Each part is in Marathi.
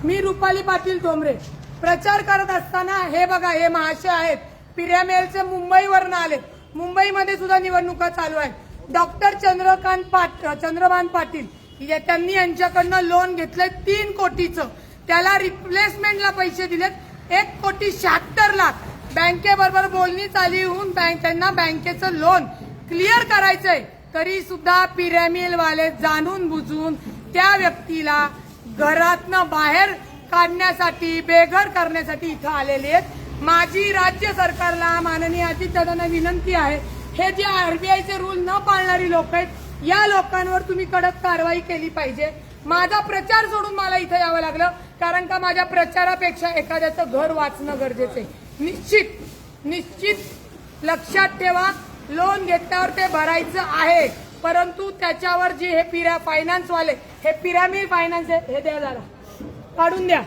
मी रुपाली पाटील ठोंबरे प्रचार करत असताना हे बघा, हे महाशय आहेत पिरामेलचे, मुंबईवरून आले. मुंबईमध्ये सुद्धा निवडणुका चालू आहेत. डॉक्टर चंद्रभान पाटील त्यांनी यांच्याकडनं लोन घेतलंय 3 कोटीचं. त्याला रिप्लेसमेंटला पैसे दिलेत 1,76,00,000. बँकेबरोबर बोलणी चालू होऊन त्यांना बँकेचं लोन क्लिअर करायचंय, तरी सुद्धा पिरामिल वाले जाणून बुजून त्या व्यक्तीला घरातनं बाहेर काढण्यासाठी, बेघर करण्यासाठी इथं आलेले आहेत. माझी राज्य सरकारला, माननीय अजितदादांना विनंती आहे, हे जे आरबीआयचे रूल न पाळणारी लोक आहेत, या लोकांवर तुम्ही कडक कारवाई केली पाहिजे. माझा प्रचार सोडून मला इथं यावं लागलं, कारण का माझ्या प्रचारापेक्षा एखाद्याचं घर वाचणं गरजेचं आहे. निश्चित लक्षात ठेवा, लोन घेतल्यावर ते भरायचं आहे, परंतु त्याच्यावर जे हे फायनान्सवाले, हे पिरामिड फायनान्स आहे, हे द्या जरा काढून द्या.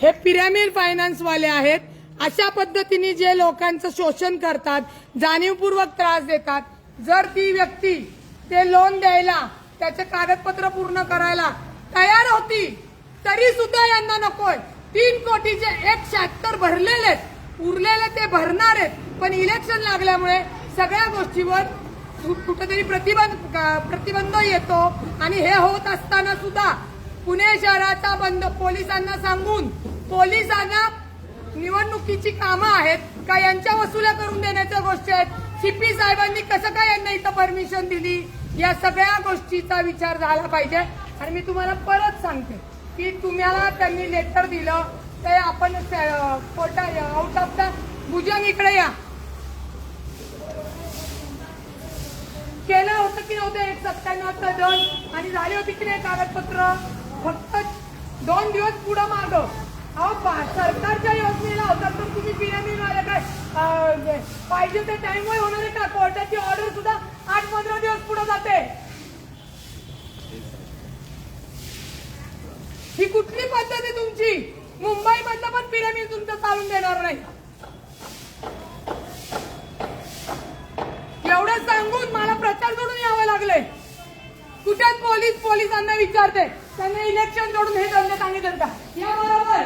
हे पिरामिड फायनान्सवाले आहेत. अशा पद्धतीने जे लोकांचं शोषण करतात, जाणीवपूर्वक त्रास देतात. जर ती व्यक्ती ते लोन द्यायला, त्याचे कागदपत्र पूर्ण करायला तयार होती, तरी सुद्धा यांना नकोय. 3 कोटीचे 1,76,00,000 भरलेले आहेत, उरलेले ते भरणार आहेत. पण इलेक्शन लागल्यामुळे सगळ्या गोष्टीवर कुठेतरी प्रतिबंध येतो. आणि हे होत असताना सुद्धा पुणे शहराचा बंद पोलिसांना सांगून, पोलिसांना निवडणुकीची कामं आहेत का यांच्या वसुल्या करून देण्याच्या गोष्टी आहेत. सीपी साहेबांनी कसं काय यांना इथं परमिशन दिली, या सगळ्या गोष्टीचा विचार झाला पाहिजे. आणि मी तुम्हाला परत सांगते की तुम्हाला त्यांनी लेटर दिलं ते आपण कोर्टात आउट ऑफ द भुजंग इकडे या केलं होतं की नव्हतं. 1,97 दंड आणि झाली होती की नाही कागदपत्र, फक्त 2 दिवस पुढं मागं. अहो, सरकारच्या योजनेला होता तर तुम्ही पिरामिड वाले काय पाहिजे ते टाइमवर होणार आहे का? कोर्टाची ऑर्डर सुद्धा 8-15 दिवस पुढे जाते. ही कुठली पद्धत आहे तुमची? मुंबईमधलं पण पिरामिड तुमचं चालून देणार नाही. एवढं सांगून मला प्रचार सोडून यावं लागलंय. कुठे पोलिसांना विचारते, त्यांना इलेक्शन सोडून हे धंदे सांगितलं का? या बरोबर